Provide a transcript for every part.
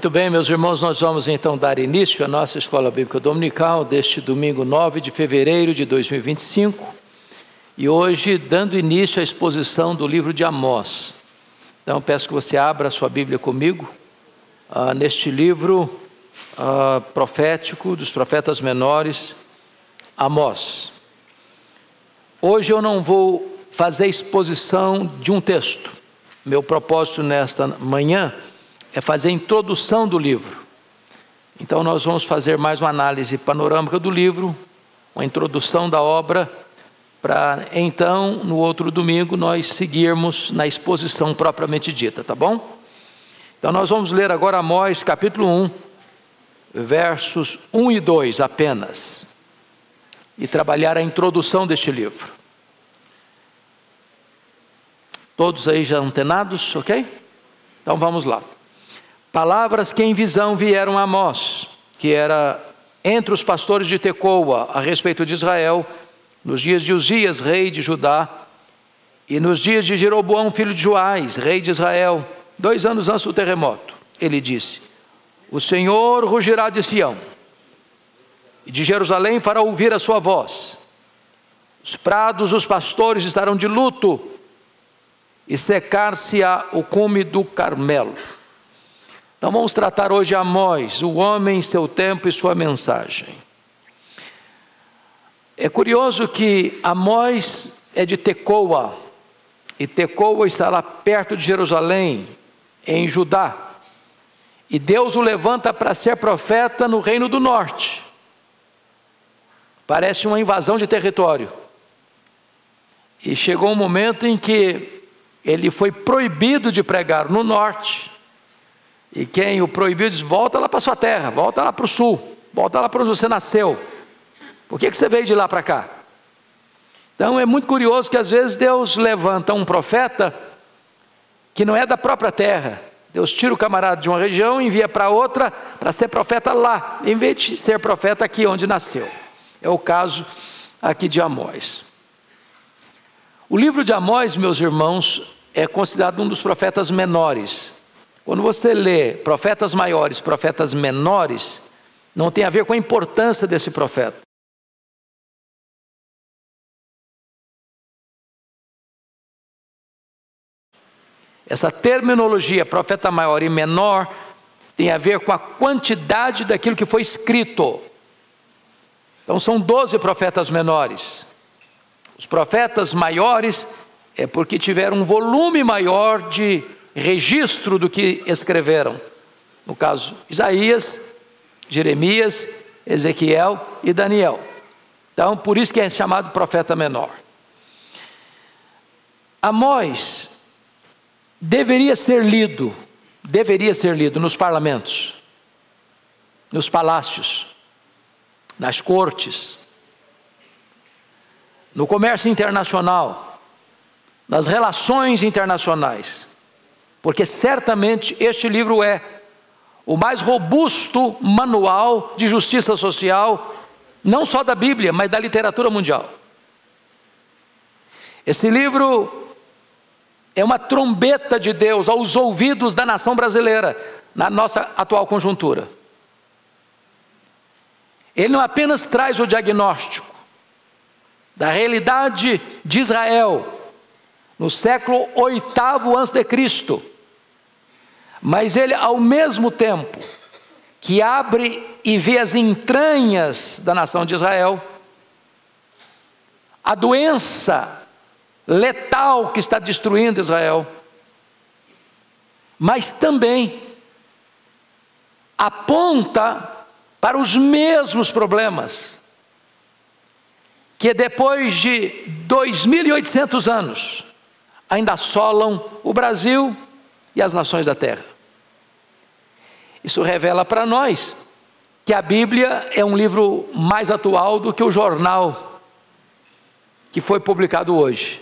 Muito bem, meus irmãos, nós vamos então dar início à nossa Escola Bíblica Dominical deste domingo 9 de fevereiro de 2025 e hoje dando início à exposição do livro de Amós. Então peço que você abra a sua Bíblia comigo neste livro profético dos profetas menores, Amós. Hoje eu não vou fazer exposição de um texto. Meu propósito nesta manhã é fazer a introdução do livro. Então nós vamos fazer mais uma análise panorâmica do livro, uma introdução da obra, para então no outro domingo nós seguirmos na exposição propriamente dita, tá bom? Então nós vamos ler agora Amós capítulo 1, versos 1 e 2 apenas, e trabalhar a introdução deste livro. Todos aí já antenados, ok? Então vamos lá. Palavras que em visão vieram a Amós, que era entre os pastores de Tecoa, a respeito de Israel, nos dias de Uzias, rei de Judá, e nos dias de Jeroboão, filho de Joás, rei de Israel, 2 anos antes do terremoto. Ele disse: o Senhor rugirá de Sião, e de Jerusalém fará ouvir a sua voz. Os prados, os pastores estarão de luto, e secar-se-á o cume do Carmelo. Então vamos tratar hoje Amós, o homem, seu tempo e sua mensagem. É curioso que Amós é de Tecoa, e Tecoa está lá perto de Jerusalém, em Judá. E Deus o levanta para ser profeta no reino do norte. Parece uma invasão de território. E chegou um momento em que ele foi proibido de pregar no norte. E quem o proibiu diz: volta lá para a sua terra, volta lá para o sul, volta lá para onde você nasceu. Por que você veio de lá para cá? Então é muito curioso que às vezes Deus levanta um profeta que não é da própria terra. Deus tira o camarada de uma região e envia para outra para ser profeta lá, em vez de ser profeta aqui onde nasceu. É o caso aqui de Amós. O livro de Amós, meus irmãos, é considerado um dos profetas menores. Quando você lê profetas maiores, profetas menores, não tem a ver com a importância desse profeta. Essa terminologia, profeta maior e menor, tem a ver com a quantidade daquilo que foi escrito. Então são 12 profetas menores. Os profetas maiores é porque tiveram um volume maior de registro do que escreveram. No caso, Isaías, Jeremias, Ezequiel e Daniel. Então, por isso que é chamado profeta menor. Amós deveria ser lido nos parlamentos, nos palácios, nas cortes, no comércio internacional, nas relações internacionais, porque certamente este livro é o mais robusto manual de justiça social, não só da Bíblia, mas da literatura mundial. Esse livro é uma trombeta de Deus aos ouvidos da nação brasileira, na nossa atual conjuntura. Ele não apenas traz o diagnóstico da realidade de Israel no século 8º a.C., mas ele, ao mesmo tempo que abre e vê as entranhas da nação de Israel, a doença letal que está destruindo Israel, mas também aponta para os mesmos problemas que depois de 2.800 anos ainda assolam o Brasil e as nações da terra. Isso revela para nós que a Bíblia é um livro mais atual do que o jornal que foi publicado hoje.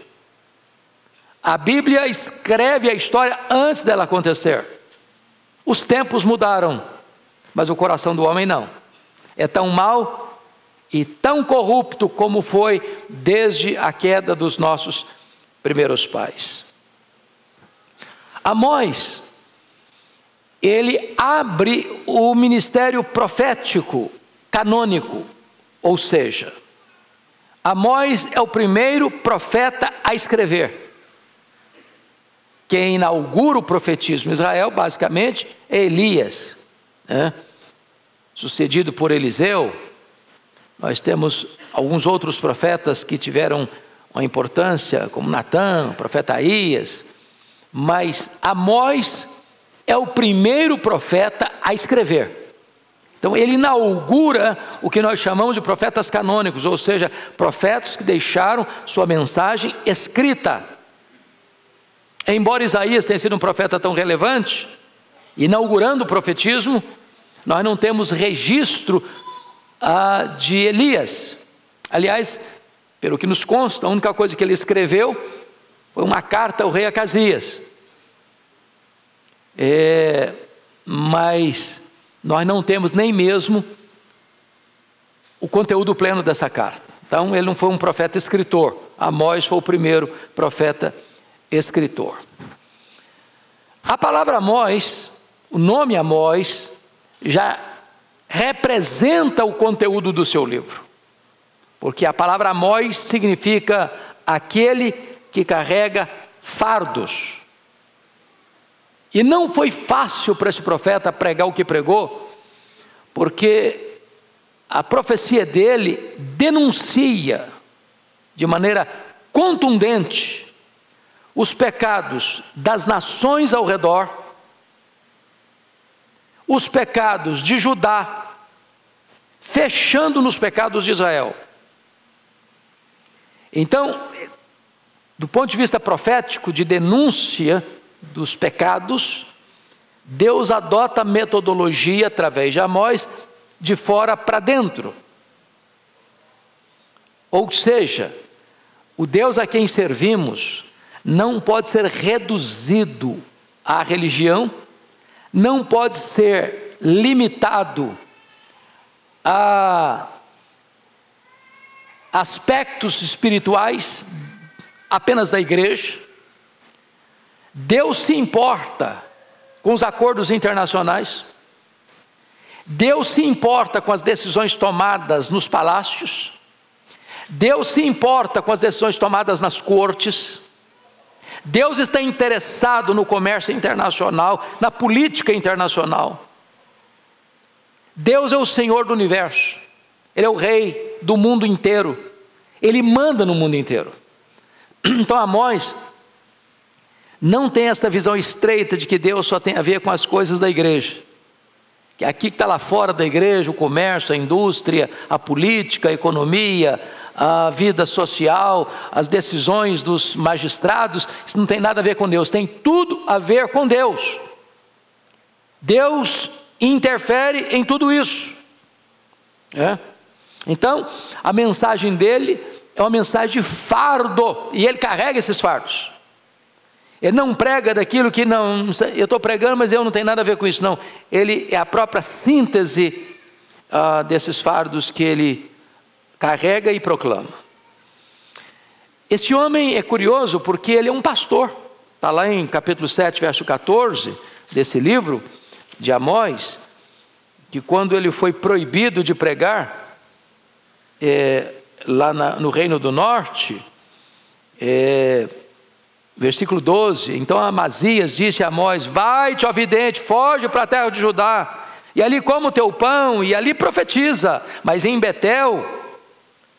A Bíblia escreve a história antes dela acontecer. Os tempos mudaram, mas o coração do homem não. É tão mau e tão corrupto como foi desde a queda dos nossos primeiros pais. Amós ele abre o ministério profético canônico, ou seja, Amós é o primeiro profeta a escrever. Quem inaugura o profetismo em Israel, basicamente, é Elias, né? Sucedido por Eliseu. Nós temos alguns outros profetas que tiveram uma importância, como Natã, o profeta Aías, mas Amós é o primeiro profeta a escrever. Então ele inaugura o que nós chamamos de profetas canônicos, ou seja, profetas que deixaram sua mensagem escrita. Embora Isaías tenha sido um profeta tão relevante, inaugurando o profetismo, nós não temos registro de Elias. Aliás, pelo que nos consta, a única coisa que ele escreveu foi uma carta ao rei Acasias. Mas nós não temos nem mesmo o conteúdo pleno dessa carta. Então ele não foi um profeta escritor. Amós foi o primeiro profeta escritor. A palavra Amós, o nome Amós, já representa o conteúdo do seu livro, porque a palavra Amós significa aquele que carrega fardos. E não foi fácil para esse profeta pregar o que pregou, porque a profecia dele denuncia de maneira contundente os pecados das nações ao redor, os pecados de Judá, fechando nos pecados de Israel. Então, do ponto de vista profético, de denúncia dos pecados, Deus adota a metodologia através de Amós, de fora para dentro. Ou seja, o Deus a quem servimos não pode ser reduzido à religião, não pode ser limitado a aspectos espirituais apenas da igreja. Deus se importa com os acordos internacionais, Deus se importa com as decisões tomadas nos palácios, Deus se importa com as decisões tomadas nas cortes, Deus está interessado no comércio internacional, na política internacional. Deus é o Senhor do universo, Ele é o Rei do mundo inteiro, Ele manda no mundo inteiro. Então Amós não tem essa visão estreita de que Deus só tem a ver com as coisas da igreja, que aqui que está lá fora da igreja, o comércio, a indústria, a política, a economia, a vida social, as decisões dos magistrados, isso não tem nada a ver com Deus, tem tudo a ver com Deus. Deus interfere em tudo isso. Então, a mensagem dele é uma mensagem de fardo, e ele carrega esses fardos. Ele não prega daquilo que não, eu estou pregando, mas eu não tenho nada a ver com isso, não. Ele é a própria síntese desses fardos que ele carrega e proclama. Esse homem é curioso porque ele é um pastor. Está lá em capítulo 7, verso 14, desse livro de Amós, que quando ele foi proibido de pregar, lá no Reino do Norte, versículo 12, então Amazias disse a Amós: vai-te, ó vidente, foge para a terra de Judá, e ali coma o teu pão, e ali profetiza, mas em Betel,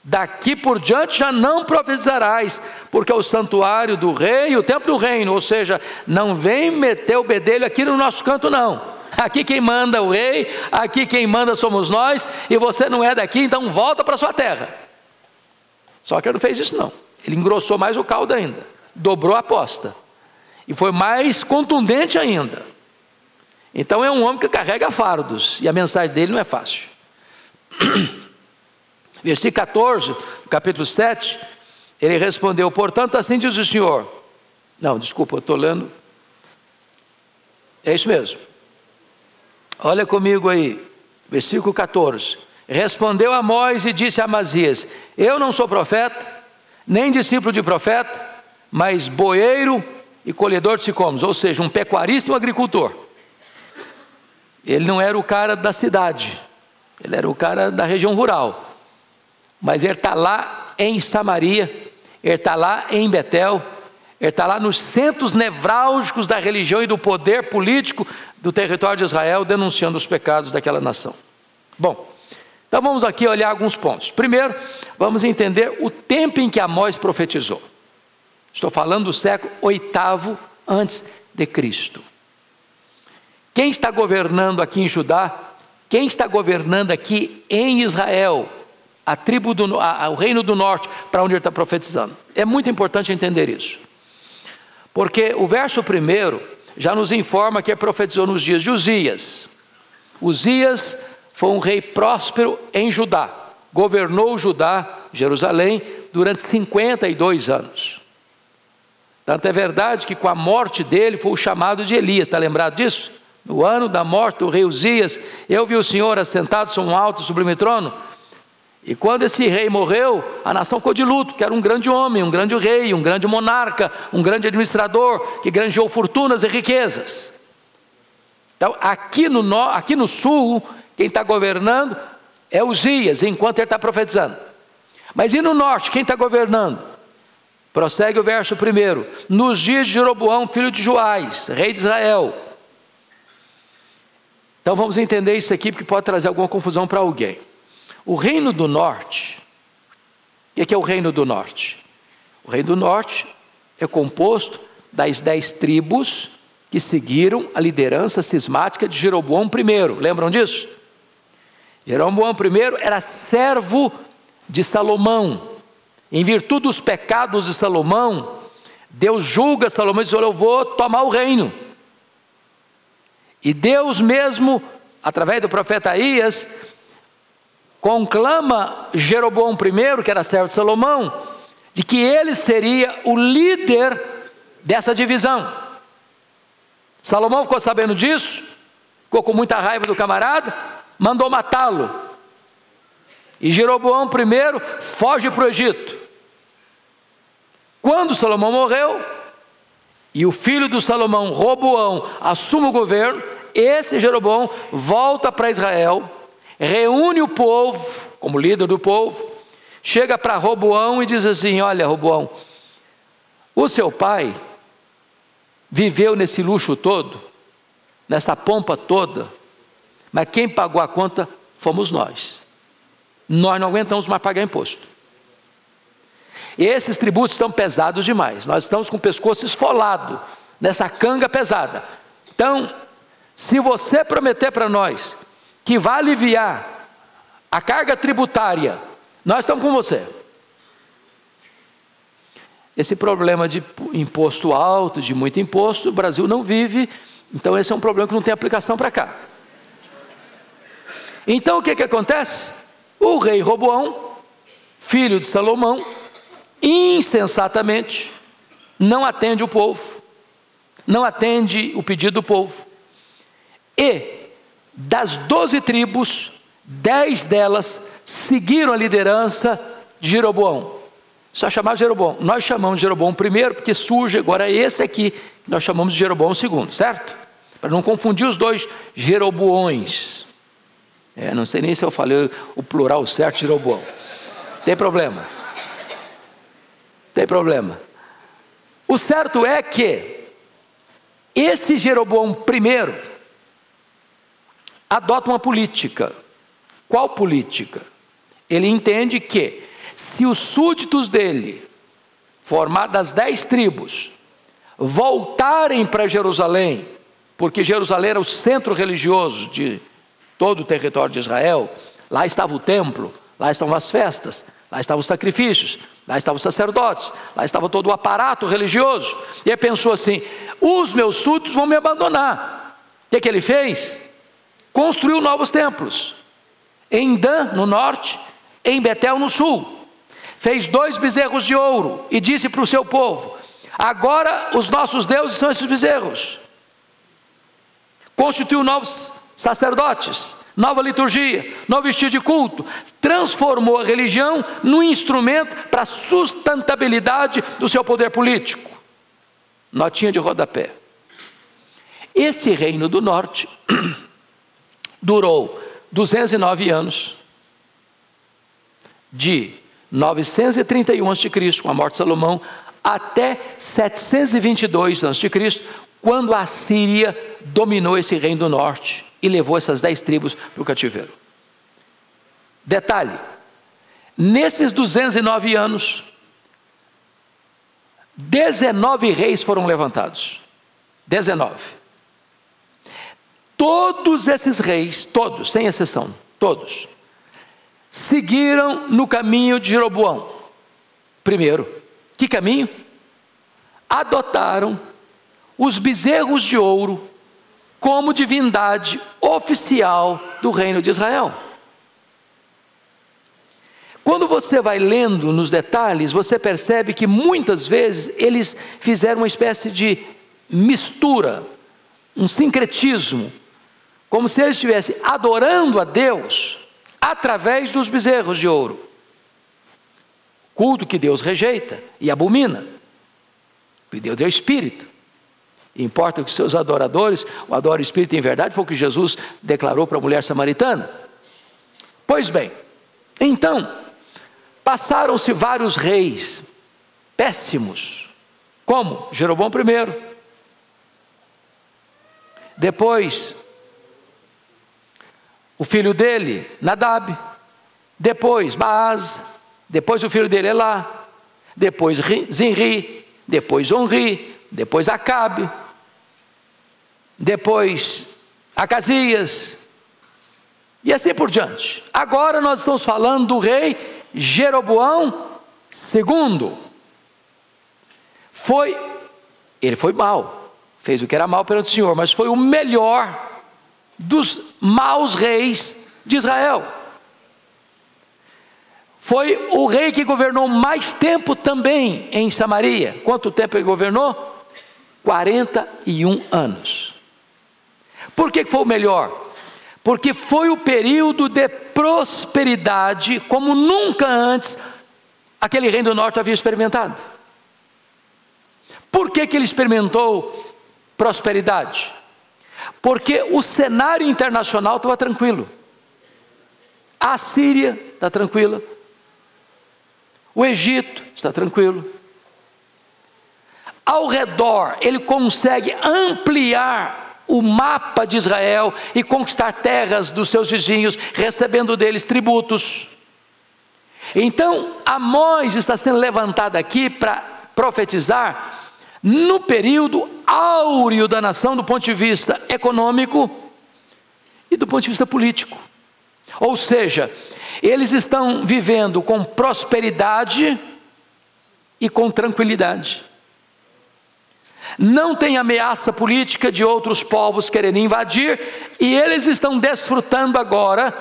daqui por diante já não profetizarás, porque é o santuário do rei e o templo do reino. Ou seja, não vem meter o bedelho aqui no nosso canto não, aqui quem manda é o rei, aqui quem manda somos nós, e você não é daqui, então volta para a sua terra. Só que ele não fez isso não, ele engrossou mais o caldo ainda, dobrou a aposta, e foi mais contundente ainda. Então é um homem que carrega fardos, e a mensagem dele não é fácil. Versículo 14, capítulo 7, ele respondeu: portanto assim diz o Senhor. Não, desculpa, eu estou lendo, é isso mesmo, olha comigo aí, versículo 14, respondeu Amós e disse a Amazias: eu não sou profeta, nem discípulo de profeta, mas boeiro e colhedor de sicômoros, ou seja, um pecuarista e um agricultor. Ele não era o cara da cidade, ele era o cara da região rural. Mas ele está lá em Samaria, ele está lá em Betel, ele está lá nos centros nevrálgicos da religião e do poder político do território de Israel, denunciando os pecados daquela nação. Bom, então vamos aqui olhar alguns pontos. Primeiro, vamos entender o tempo em que Amós profetizou. Estou falando do século 8º antes de Cristo. Quem está governando aqui em Judá? Quem está governando aqui em Israel? A tribo o reino do norte, para onde ele está profetizando. É muito importante entender isso. Porque o verso 1 já nos informa que ele profetizou nos dias de Uzias. Uzias foi um rei próspero em Judá. Governou Judá, Jerusalém, durante 52 anos. Tanto é verdade que com a morte dele foi o chamado de Elias. Está lembrado disso? No ano da morte do rei Uzias, eu vi o Senhor assentado sobre um alto e sublime trono. E quando esse rei morreu, a nação ficou de luto, porque era um grande homem, um grande rei, um grande monarca, um grande administrador, que granjeou fortunas e riquezas. Então, aqui no sul, quem está governando é Uzias, enquanto ele está profetizando. Mas e no norte, quem está governando? Prossegue o verso 1. Nos dias de Jeroboão, filho de Joás, rei de Israel. Então vamos entender isso aqui, porque pode trazer alguma confusão para alguém. O reino do norte, o que é o reino do norte? O reino do norte é composto das 10 tribos que seguiram a liderança cismática de Jeroboão I. Lembram disso? Jeroboão I era servo de Salomão. Em virtude dos pecados de Salomão, Deus julga Salomão e diz: olha, eu vou tomar o reino. E Deus mesmo, através do profeta Aías, conclama Jeroboão I, que era servo de Salomão, de que ele seria o líder dessa divisão. Salomão ficou sabendo disso, ficou com muita raiva do camarada, mandou matá-lo. E Jeroboão I foge para o Egito. Quando Salomão morreu, e o filho do Salomão, Roboão, assume o governo, esse Jeroboão volta para Israel, reúne o povo, como líder do povo, chega para Roboão e diz assim: olha, Roboão, o seu pai viveu nesse luxo todo, nessa pompa toda, mas quem pagou a conta fomos nós. Nós não aguentamos mais pagar imposto. Esses tributos estão pesados demais, nós estamos com o pescoço esfolado, nessa canga pesada. Então, se você prometer para nós que vai aliviar a carga tributária, nós estamos com você. Esse problema de imposto alto, de muito imposto, o Brasil não vive, então esse é um problema que não tem aplicação para cá. Então o que acontece? O rei Roboão, filho de Salomão, insensatamente, não atende o povo, não atende o pedido do povo, e das 12 tribos, 10 delas seguiram a liderança de Jeroboão. Só chamava Jeroboão. Nós chamamos de Jeroboão I, porque surge agora esse aqui, que nós chamamos de Jeroboão II, certo? Para não confundir os dois Jeroboões. Não sei nem se eu falei o plural certo, Jeroboão. Tem problema. Tem problema. O certo é que esse Jeroboão I adota uma política. Qual política? Ele entende que se os súditos dele, formados das 10 tribos, voltarem para Jerusalém, porque Jerusalém era o centro religioso de todo o território de Israel, lá estava o templo, lá estavam as festas, lá estavam os sacrifícios, lá estavam os sacerdotes, lá estava todo o aparato religioso. E ele pensou assim: os meus súditos vão me abandonar. O que ele fez? Construiu novos templos, em Dan, no norte, em Betel, no sul. Fez 2 bezerros de ouro e disse para o seu povo: agora os nossos deuses são esses bezerros. Constituiu novos sacerdotes, nova liturgia, novo estilo de culto. Transformou a religião num instrumento para a sustentabilidade do seu poder político. Notinha de rodapé. Esse reino do norte durou 209 anos, de 931 a.C., com a morte de Salomão, até 722 a.C., quando a Síria dominou esse reino do norte e levou essas 10 tribos para o cativeiro. Detalhe, nesses 209 anos, 19 reis foram levantados. 19. Todos esses reis, todos, sem exceção, todos, seguiram no caminho de Jeroboão. Primeiro, que caminho? Adotaram os bezerros de ouro como divindade oficial do reino de Israel. Quando você vai lendo nos detalhes, você percebe que muitas vezes eles fizeram uma espécie de mistura, um sincretismo, como se eles estivessem adorando a Deus através dos bezerros de ouro. Culto que Deus rejeita e abomina. E Deus é o Espírito. E importa que seus adoradores o adorem o Espírito em verdade, foi o que Jesus declarou para a mulher samaritana. Pois bem, então, passaram-se vários reis péssimos, como Jeroboão I, depois o filho dele, Nadab, depois Baaz, depois o filho dele Elá, depois Zinri, depois Onri, depois Acabe, depois Acasias, e assim por diante. Agora nós estamos falando do rei Jeroboão II. Ele foi mau, fez o que era mal perante o Senhor, mas foi o melhor dos maus reis de Israel. Foi o rei que governou mais tempo também em Samaria. Quanto tempo ele governou? 41 anos. Por que foi o melhor? Porque foi o período de prosperidade como nunca antes aquele reino do norte havia experimentado. Por que ele experimentou prosperidade? Porque o cenário internacional estava tranquilo. A Síria está tranquila, o Egito está tranquilo. Ao redor ele consegue ampliar o mapa de Israel e conquistar terras dos seus vizinhos, recebendo deles tributos. Então Amós está sendo levantado aqui para profetizar no período áureo da nação, do ponto de vista econômico e do ponto de vista político. Ou seja, eles estão vivendo com prosperidade e com tranquilidade. Não tem ameaça política de outros povos querendo invadir, e eles estão desfrutando agora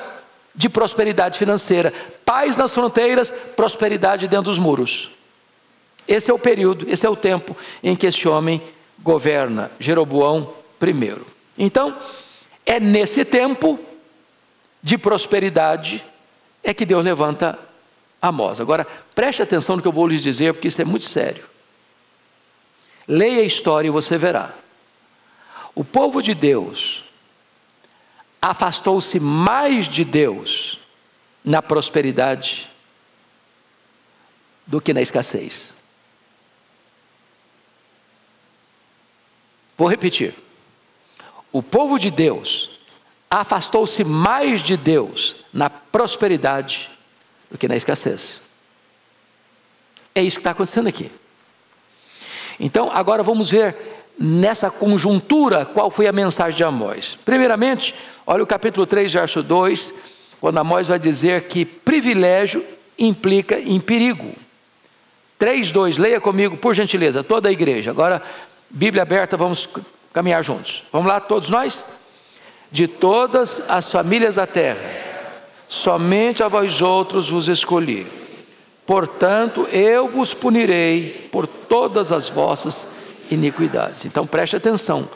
de prosperidade financeira, paz nas fronteiras, prosperidade dentro dos muros. Esse é o período, esse é o tempo em que esse homem governa, Jeroboão I. Então, é nesse tempo de prosperidade é que Deus levanta Amós. Agora, preste atenção no que eu vou lhes dizer, porque isso é muito sério. Leia a história e você verá. O povo de Deus afastou-se mais de Deus na prosperidade do que na escassez. Vou repetir. O povo de Deus afastou-se mais de Deus na prosperidade do que na escassez. É isso que está acontecendo aqui. Então, agora vamos ver nessa conjuntura qual foi a mensagem de Amós. Primeiramente, olha o capítulo 3, verso 2, quando Amós vai dizer que privilégio implica em perigo. 3:2, leia comigo, por gentileza, toda a igreja. Agora, Bíblia aberta, vamos caminhar juntos. Vamos lá, todos nós? De todas as famílias da terra, somente a vós outros vos escolhi. Portanto, eu vos punirei por todas as vossas iniquidades. Então, preste atenção.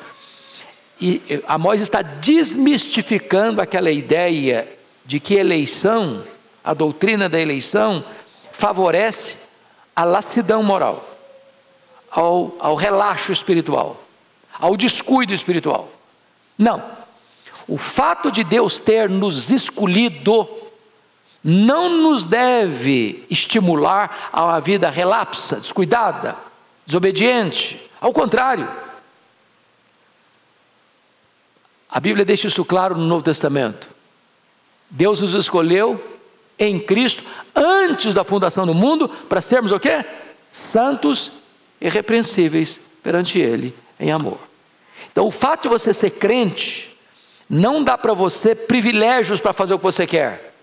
E Amós está desmistificando aquela ideia de que eleição, a doutrina da eleição, favorece a lassidão moral, ao relaxo espiritual, ao descuido espiritual. Não. O fato de Deus ter nos escolhido não nos deve estimular a uma vida relapsa, descuidada, desobediente. Ao contrário, a Bíblia deixa isso claro no Novo Testamento. Deus nos escolheu em Cristo antes da fundação do mundo para sermos o quê? Santos e irrepreensíveis perante Ele em amor. Então, o fato de você ser crente não dá para você privilégios para fazer o que você quer.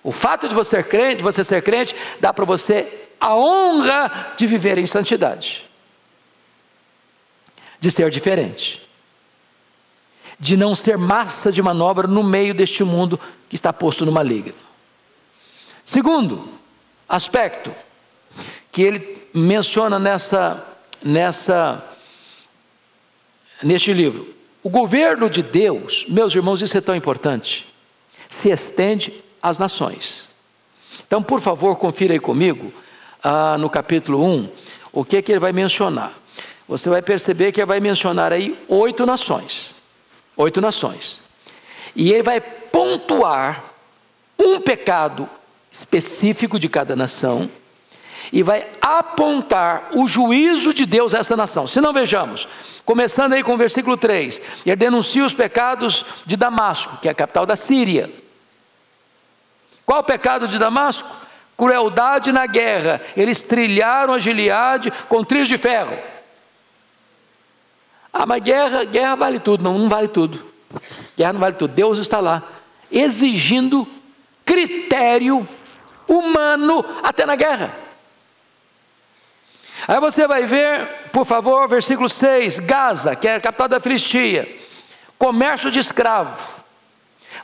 O fato de você ser crente, dá para você a honra de viver em santidade, de ser diferente, de não ser massa de manobra no meio deste mundo que está posto no maligno. Segundo aspecto que ele menciona neste livro: o governo de Deus, meus irmãos, isso é tão importante, se estende às nações. Então, por favor, confira aí comigo, no capítulo 1, o que ele vai mencionar. Você vai perceber que ele vai mencionar aí 8 nações. 8 nações. E ele vai pontuar um pecado específico de cada nação e vai apontar o juízo de Deus a essa nação. Se não, vejamos, começando aí com o versículo 3, ele denuncia os pecados de Damasco, que é a capital da Síria. Qual o pecado de Damasco? Crueldade na guerra. Eles trilharam a Gileade com trilhos de ferro. Mas guerra vale tudo. Não vale tudo. Guerra não vale tudo. Deus está lá, exigindo critério humano até na guerra. Aí você vai ver, por favor, versículo 6, Gaza, que é a capital da Filistia, comércio de escravo,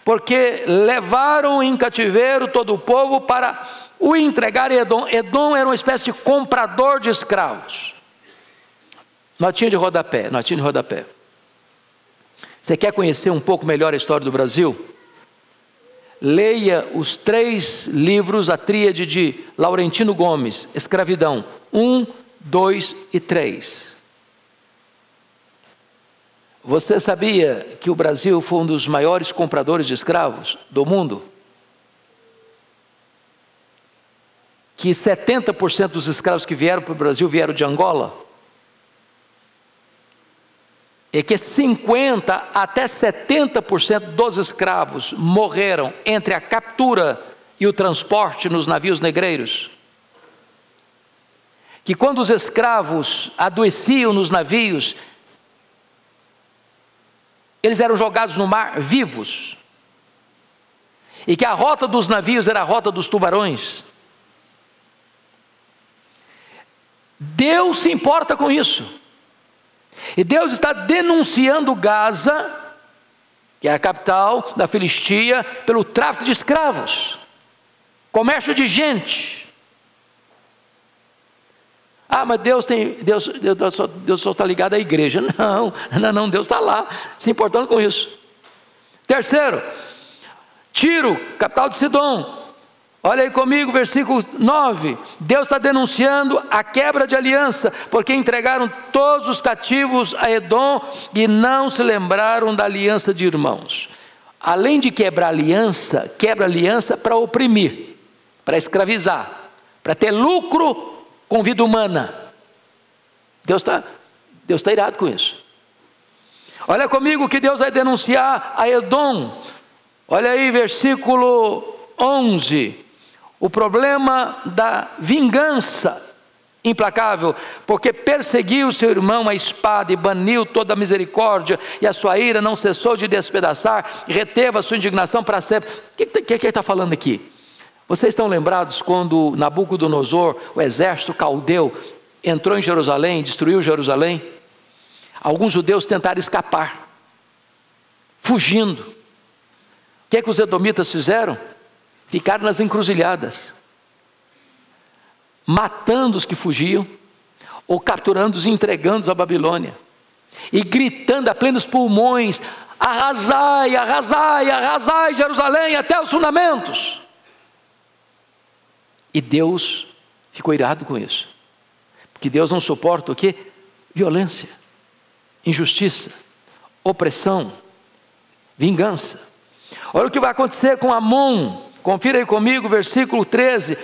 porque levaram em cativeiro todo o povo para o entregar a Edom. Edom era uma espécie de comprador de escravos. Notinha de rodapé. Você quer conhecer um pouco melhor a história do Brasil? Leia os 3 livros, a tríade de Laurentino Gomes, Escravidão, 1, 2 e 3. Você sabia que o Brasil foi um dos maiores compradores de escravos do mundo? Que 70% dos escravos que vieram para o Brasil vieram de Angola? E que 50% até 70% dos escravos morreram entre a captura e o transporte nos navios negreiros? Que quando os escravos adoeciam nos navios, eles eram jogados no mar vivos, e que a rota dos navios era a rota dos tubarões. Deus se importa com isso, e Deus está denunciando Gaza, que é a capital da Filistia, pelo tráfico de escravos, comércio de gente. Mas Deus só está ligado à igreja. Não, Deus está lá, se importando com isso. Terceiro, Tiro, capital de Sidom. Olha aí comigo, versículo 9. Deus está denunciando a quebra de aliança, porque entregaram todos os cativos a Edom e não se lembraram da aliança de irmãos. Além de quebra aliança para oprimir, para escravizar, para ter lucro com vida humana. Deus está irado com isso. Olha comigo que Deus vai denunciar a Edom. Olha aí, versículo 11. O problema da vingança implacável, porque perseguiu seu irmão a espada e baniu toda a misericórdia, e a sua ira não cessou de despedaçar, e reteve a sua indignação para sempre. O que ele está falando aqui? Vocês estão lembrados quando Nabucodonosor, o exército caldeu, entrou em Jerusalém, destruiu Jerusalém? Alguns judeus tentaram escapar, fugindo. O que os edomitas fizeram? Ficaram nas encruzilhadas, matando os que fugiam, ou capturando-os e entregando-os à Babilônia, e gritando a plenos pulmões: arrasai, arrasai, arrasai Jerusalém até os fundamentos. E Deus ficou irado com isso, porque Deus não suporta o quê? Violência, injustiça, opressão, Vingança. Olha o que vai acontecer com Amon. Confira aí comigo, versículo 13.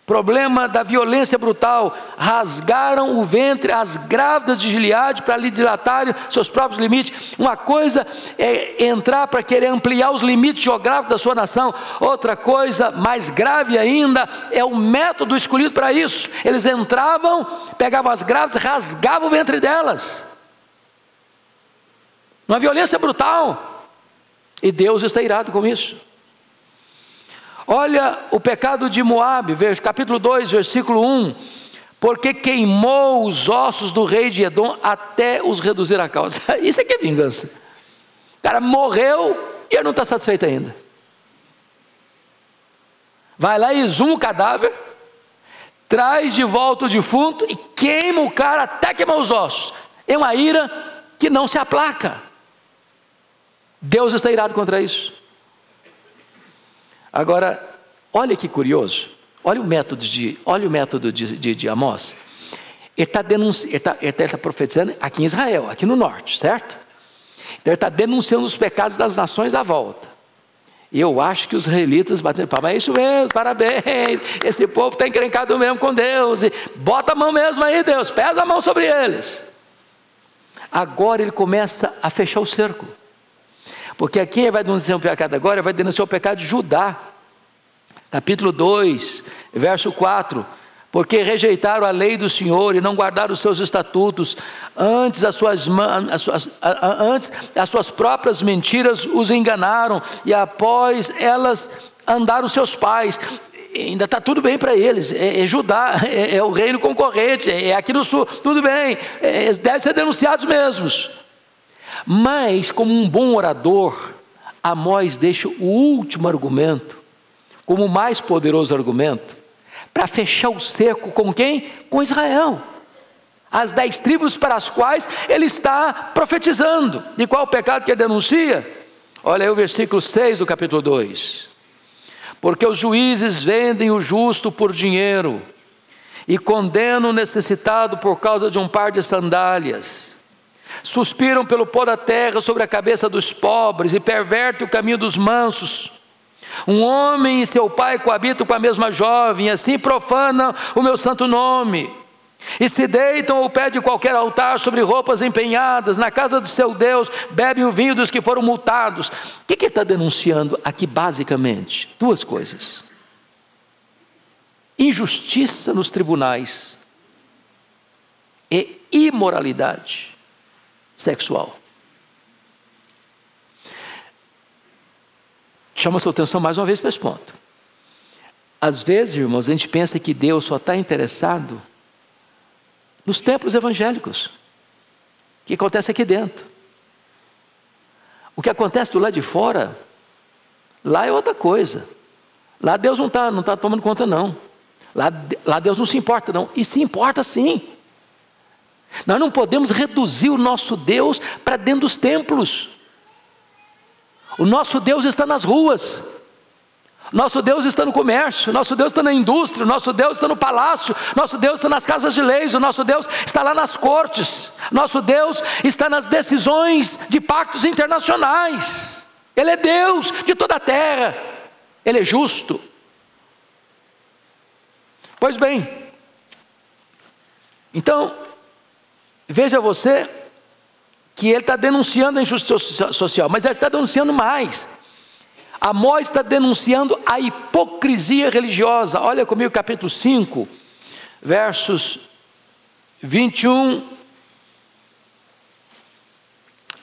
Problema da violência brutal. Rasgaram o ventre as grávidas de Gileade para lhe dilatarem seus próprios limites. Uma coisa é entrar para querer ampliar os limites geográficos da sua nação. Outra coisa mais grave ainda é o método escolhido para isso. Eles entravam, pegavam as grávidas, rasgavam o ventre delas. Uma violência brutal. E Deus está irado com isso. Olha o pecado de Moabe, capítulo 2, versículo 1. Porque queimou os ossos do rei de Edom até os reduzir a causa. Isso aqui é vingança. O cara morreu e ele não está satisfeito ainda. Vai lá e exuma o cadáver, traz de volta o defunto e queima o cara até queimar os ossos. É uma ira que não se aplaca. Deus está irado contra isso. Agora, olha que curioso, olha o método de Amós. Ele está profetizando aqui em Israel, aqui no norte, certo? Então ele está denunciando os pecados das nações à volta. E eu acho que os israelitas bateram palma, é isso mesmo, parabéns, esse povo está encrencado mesmo com Deus, e bota a mão mesmo aí, Deus, pesa a mão sobre eles. Agora ele começa a fechar o cerco. Porque aqui ele vai denunciar o pecado agora, ele vai denunciar o pecado de Judá. Capítulo 2, verso 4. Porque rejeitaram a lei do Senhor e não guardaram os seus estatutos, antes as suas próprias mentiras os enganaram, e após elas andaram seus pais. Ainda está tudo bem para eles, é Judá, é o reino concorrente, é aqui no sul, tudo bem, devem ser denunciados mesmos. Mas, como um bom orador, Amós deixa o último argumento, como o mais poderoso argumento, para fechar o cerco com quem? Com Israel. As 10 tribos para as quais ele está profetizando. E qual o pecado que ele denuncia? Olha aí o versículo 6 do capítulo 2. Porque os juízes vendem o justo por dinheiro, e condenam o necessitado por causa de um par de sandálias. Suspiram pelo pó da terra sobre a cabeça dos pobres, e pervertem o caminho dos mansos. Um homem e seu pai coabitam com a mesma jovem, e assim profanam o meu santo nome. E se deitam ao pé de qualquer altar sobre roupas empenhadas, na casa do seu Deus, bebem o vinho dos que foram multados. O que ele está denunciando aqui basicamente? 2 coisas. Injustiça nos tribunais e imoralidade sexual. Chama a sua atenção mais uma vez para esse ponto. Às vezes, irmãos, a gente pensa que Deus só está interessado nos templos evangélicos. O que acontece aqui dentro? O que acontece do lado de fora, lá é outra coisa. Lá Deus não está tomando conta não. Lá Deus não se importa não. E se importa sim. Nós não podemos reduzir o nosso Deus para dentro dos templos. O nosso Deus está nas ruas. Nosso Deus está no comércio. Nosso Deus está na indústria. Nosso Deus está no palácio. Nosso Deus está nas casas de leis. O nosso Deus está lá nas cortes. Nosso Deus está nas decisões de pactos internacionais. Ele é Deus de toda a terra. Ele é justo. Pois bem, então, veja você que ele está denunciando a injustiça social, mas ele está denunciando mais. Amós está denunciando a hipocrisia religiosa. Olha comigo capítulo 5, versos 21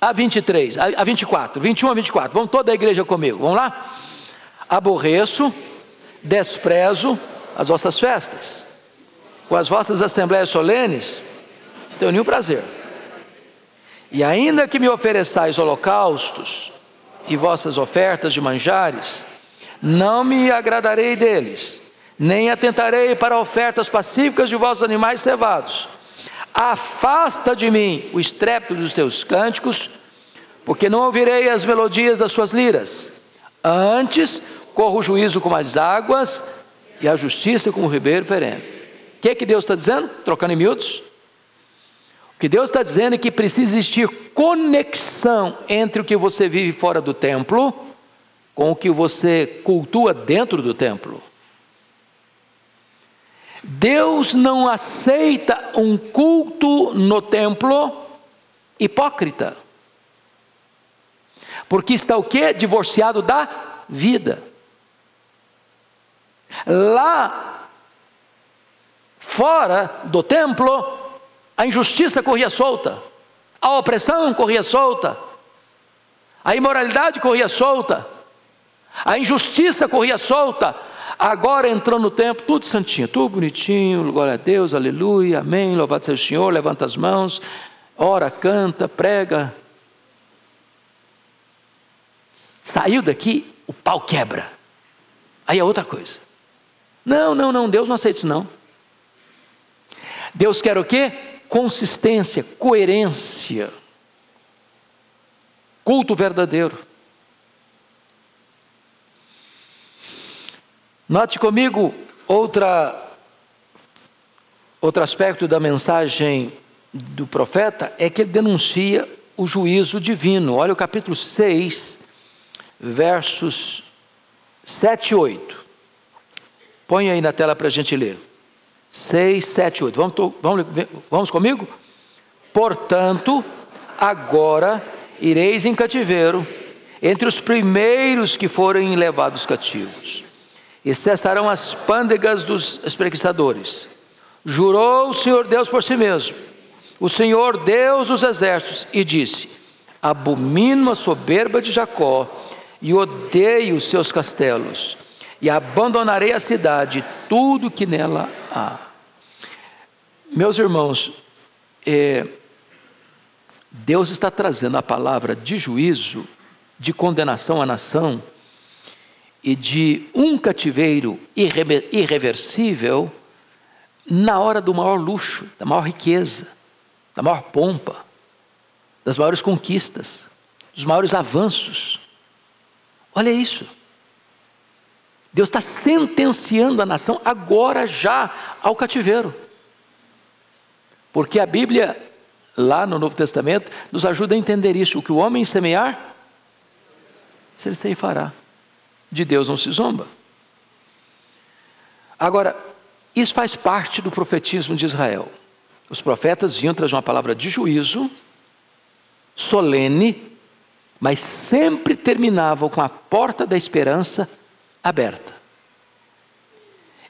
a 23, a 24, 21 a 24. Vamos toda a igreja comigo, vamos lá? Aborreço, desprezo as vossas festas, com as vossas assembleias solenes, não tenho nenhum prazer. E ainda que me ofereçais holocaustos e vossas ofertas de manjares, não me agradarei deles, nem atentarei para ofertas pacíficas de vossos animais cevados. Afasta de mim o estrépito dos teus cânticos, porque não ouvirei as melodias das suas liras. Antes corra o juízo como as águas, e a justiça como o ribeiro perene. O que Deus está dizendo? Trocando em miúdos. O que Deus está dizendo é que precisa existir conexão entre o que você vive fora do templo com o que você cultua dentro do templo. Deus não aceita um culto no templo hipócrita. Porque está o quê? Divorciado da vida. Lá fora do templo, a injustiça corria solta, a opressão corria solta, a imoralidade corria solta, a injustiça corria solta. Agora entrou no templo, tudo santinho, tudo bonitinho, glória a Deus, aleluia, amém, louvado seja o Senhor, levanta as mãos, ora, canta, prega. Saiu daqui, o pau quebra. Aí é outra coisa. Não, Deus não aceita isso não. Deus quer o quê? Consistência, coerência, culto verdadeiro. Note comigo outro aspecto da mensagem do profeta, é que ele denuncia o juízo divino. Olha o capítulo 6, versos 7 e 8. Põe aí na tela para a gente ler. 6, 7, 8. Vamos comigo? Portanto, agora ireis em cativeiro entre os primeiros que forem levados cativos, e cessarão as pândegas dos espreguiçadores. Jurou o Senhor Deus por si mesmo, o Senhor Deus dos exércitos, e disse: abomino a soberba de Jacó e odeio os seus castelos, e abandonarei a cidade e tudo que nela há. Meus irmãos, Deus está trazendo a palavra de juízo, de condenação à nação e de um cativeiro irreversível na hora do maior luxo, da maior riqueza, da maior pompa, das maiores conquistas, dos maiores avanços. Olha isso. Deus está sentenciando a nação agora já ao cativeiro. Porque a Bíblia, lá no Novo Testamento, nos ajuda a entender isso. O que o homem semear, se ele ceifará. De Deus não se zomba. Agora, isso faz parte do profetismo de Israel. Os profetas vinham trazer uma palavra de juízo, solene, mas sempre terminavam com a porta da esperança aberta.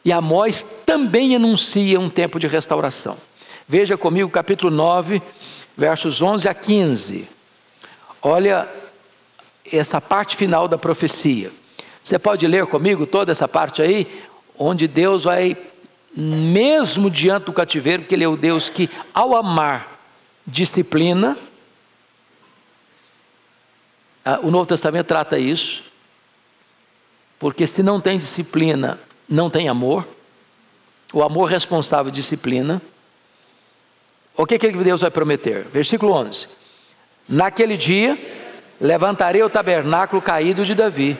E Amós também anuncia um tempo de restauração. Veja comigo capítulo 9, versos 11 a 15. Olha essa parte final da profecia. Você pode ler comigo toda essa parte aí, onde Deus vai, mesmo diante do cativeiro, porque Ele é o Deus que, ao amar, disciplina. O Novo Testamento trata isso, porque se não tem disciplina, não tem amor. O amor responsável disciplina. O que Deus vai prometer? Versículo 11. Naquele dia, levantarei o tabernáculo caído de Davi,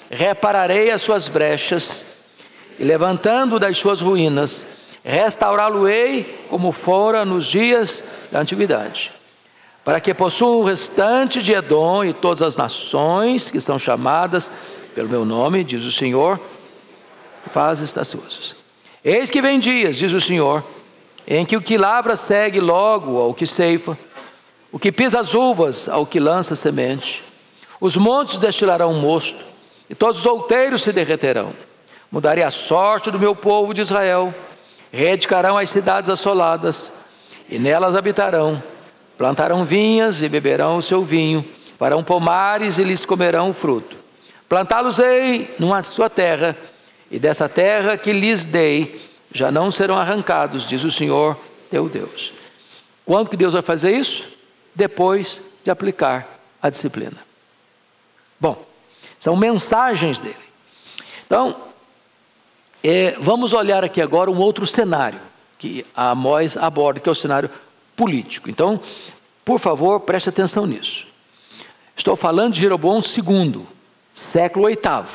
repararei as suas brechas, e levantando das suas ruínas, restaurá-lo-ei como fora nos dias da antiguidade, para que possua o restante de Edom e todas as nações que estão chamadas pelo meu nome, diz o Senhor, que faz estas coisas. Eis que vem dias, diz o Senhor, em que o que lavra segue logo ao que ceifa, o que pisa as uvas ao que lança semente. Os montes destilarão mosto, e todos os outeiros se derreterão. Mudarei a sorte do meu povo de Israel, reedificarão as cidades assoladas, e nelas habitarão. Plantarão vinhas e beberão o seu vinho, farão pomares e lhes comerão o fruto. Plantá-los-ei numa sua terra, e dessa terra que lhes dei, já não serão arrancados, diz o Senhor teu Deus. Quando que Deus vai fazer isso? Depois de aplicar a disciplina. Bom, são mensagens dele. Então, vamos olhar aqui agora um outro cenário que Amós aborda, que é o cenário político. Então, por favor, preste atenção nisso. Estou falando de Jeroboão II, século VIII,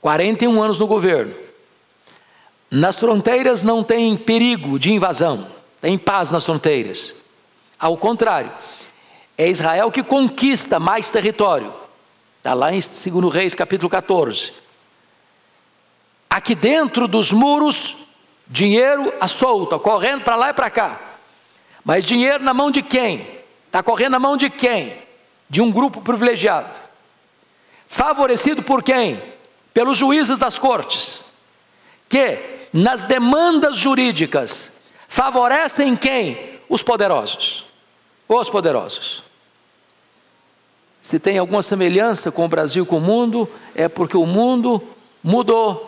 41 anos no governo. Nas fronteiras não tem perigo de invasão, tem paz nas fronteiras. Ao contrário, é Israel que conquista mais território. Está lá em 2 Reis, capítulo 14. Aqui dentro dos muros, dinheiro à solta, correndo para lá e para cá. Mas dinheiro na mão de quem? Está correndo na mão de quem? De um grupo privilegiado. Favorecido por quem? Pelos juízes das cortes, que nas demandas jurídicas favorecem quem? Os poderosos. Os poderosos. Se tem alguma semelhança com o Brasil, com o mundo, é porque o mundo mudou.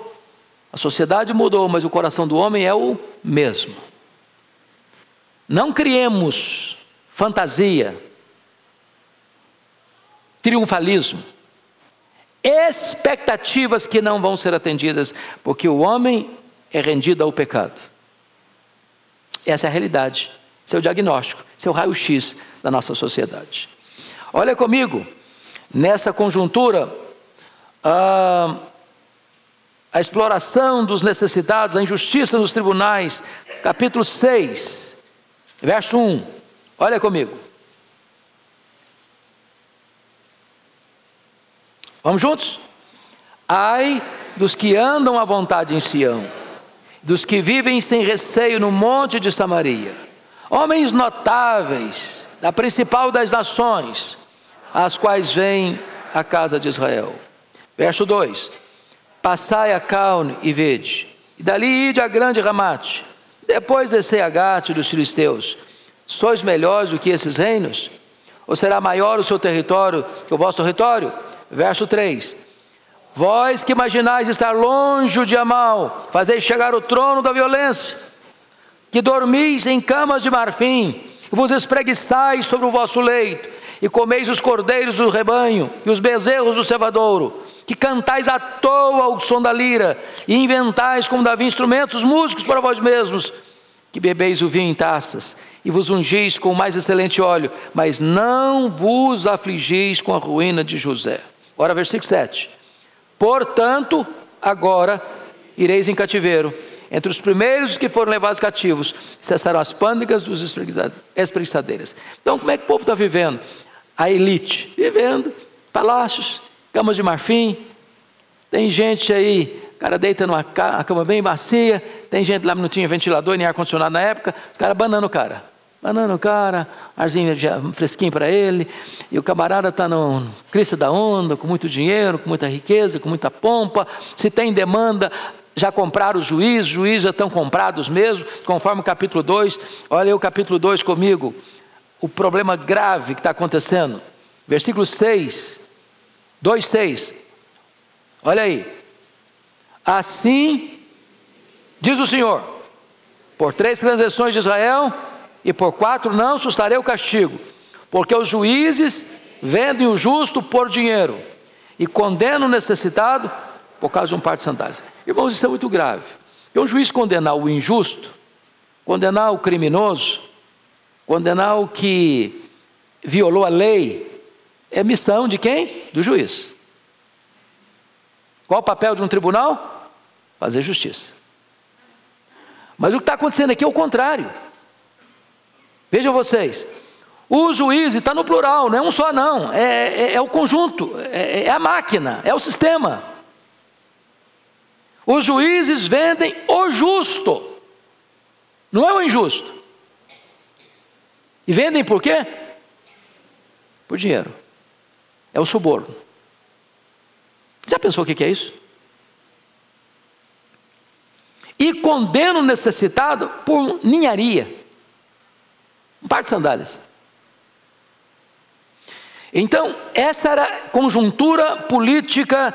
A sociedade mudou, mas o coração do homem é o mesmo. Não criemos fantasia, triunfalismo, expectativas que não vão ser atendidas, porque o homem é rendido ao pecado. Essa é a realidade, esse é o diagnóstico, esse é o raio-x da nossa sociedade. Olha comigo, nessa conjuntura, a exploração dos necessitados, a injustiça nos tribunais, capítulo 6, verso 1, olha comigo. Vamos juntos? Ai dos que andam à vontade em Sião, dos que vivem sem receio no monte de Samaria, homens notáveis da principal das nações, as quais vem a casa de Israel. Verso 2: passai a Caune e vede, e dali ide a grande Ramate, depois descei a Gate dos filisteus. Sois melhores do que esses reinos? Ou será maior o seu território que o vosso território? Verso 3: vós que imaginais estar longe o dia mau, fazeis chegar o trono da violência, que dormis em camas de marfim, vos espreguiçais sobre o vosso leito, e comeis os cordeiros do rebanho, e os bezerros do cevadouro, que cantais à toa o som da lira, e inventais como Davi instrumentos músicos para vós mesmos, que bebeis o vinho em taças, e vos ungis com o mais excelente óleo, mas não vos afligis com a ruína de José. Ora, versículo 7: portanto, agora ireis em cativeiro, entre os primeiros que foram levados cativos, cessarão as pândegas dos espreguiçadeiras. Então, como é que o povo está vivendo? A elite, vivendo, palácios, camas de marfim. Tem gente aí, o cara deita numa cama bem macia, tem gente lá que não tinha ventilador nem ar-condicionado na época, os caras banando o cara, arzinho fresquinho para ele, e o camarada está no crista da onda, com muito dinheiro, com muita riqueza, com muita pompa. Se tem demanda, já compraram os juízes já estão comprados mesmo, conforme o capítulo 2, olha aí o capítulo 2 comigo, o problema grave que está acontecendo, versículo 6, 2:6, olha aí: assim diz o Senhor, por 3 transgressões de Israel, e por 4 não sustarei o castigo, porque os juízes vendem o justo por dinheiro, e condenam o necessitado por causa de um par de sandálias. Irmãos, isso é muito grave. E um juiz condenar o injusto, condenar o criminoso, condenar o que violou a lei, é missão de quem? Do juiz. Qual o papel de um tribunal? Fazer justiça. Mas o que está acontecendo aqui é o contrário. Vejam vocês, o juiz está no plural, não é um só não, é o conjunto, é a máquina, é o sistema. Os juízes vendem o justo, não é o injusto. E vendem por quê? Por dinheiro. É o suborno. Já pensou o que é isso? E condena o necessitado por ninharia. Um par de sandálias. Então, essa era a conjuntura política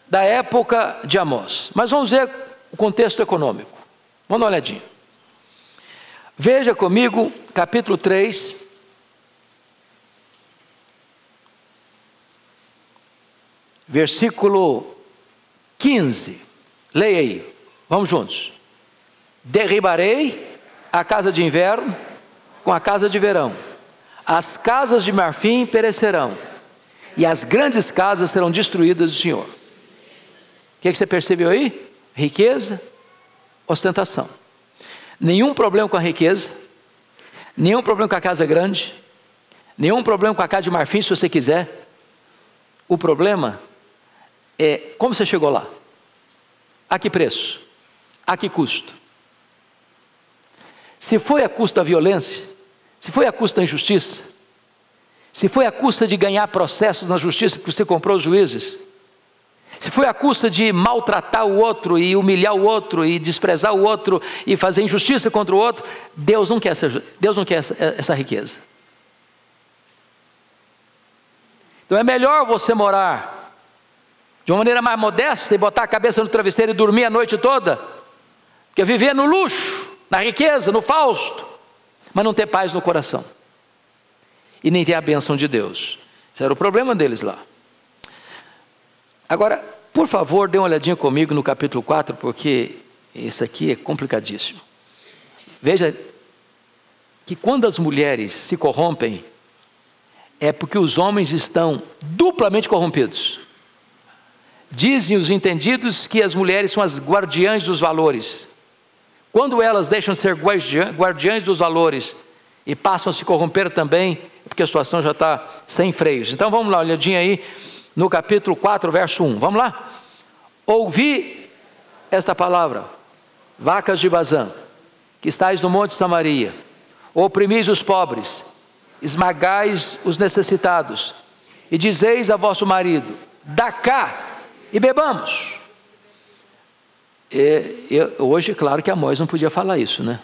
da época de Amós. Mas vamos ver o contexto econômico. Vamos dar uma olhadinha. Veja comigo, capítulo 3, versículo 15. Leia aí, vamos juntos. Derribarei a casa de inverno com a casa de verão, as casas de marfim perecerão, e as grandes casas serão destruídas do Senhor. O que você percebeu aí? Riqueza, ostentação. Nenhum problema com a riqueza, nenhum problema com a casa grande, nenhum problema com a casa de marfim, se você quiser. O problema é como você chegou lá, a que preço, a que custo. Se foi a custo da violência, se foi a custo da injustiça, se foi a custa de ganhar processos na justiça porque você comprou os juízes, se foi a custa de maltratar o outro e humilhar o outro e desprezar o outro e fazer injustiça contra o outro, Deus não quer essa riqueza. Então é melhor você morar de uma maneira mais modesta e botar a cabeça no travesseiro e dormir a noite toda, que viver no luxo, na riqueza, no fausto, mas não ter paz no coração e nem ter a bênção de Deus. Esse era o problema deles lá. Agora, por favor, dê uma olhadinha comigo no capítulo 4, porque isso aqui é complicadíssimo. Veja que quando as mulheres se corrompem, é porque os homens estão duplamente corrompidos. Dizem os entendidos que as mulheres são as guardiãs dos valores. Quando elas deixam de ser guardiãs dos valores e passam a se corromper também, é porque a situação já está sem freios. Então vamos lá, olhadinha aí no capítulo 4, verso 1. Vamos lá? Ouvi esta palavra, vacas de Bazã, que estáis no monte de Samaria, oprimis os pobres, esmagais os necessitados, e dizeis a vosso marido, dá cá e bebamos. Hoje, claro que Amós não podia falar isso, né?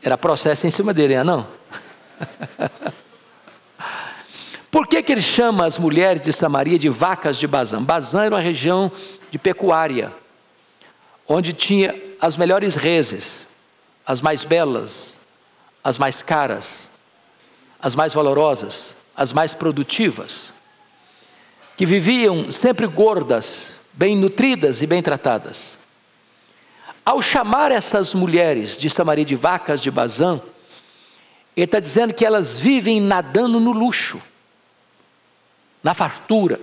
Era processo em cima dele, não? Por que ele chama as mulheres de Samaria de vacas de Bazã? Bazã era uma região de pecuária, onde tinha as melhores reses, as mais belas, as mais caras, as mais valorosas, as mais produtivas, que viviam sempre gordas, bem nutridas e bem tratadas. Ao chamar essas mulheres de Samaria de vacas de Bazã, ele está dizendo que elas vivem nadando no luxo, na fartura.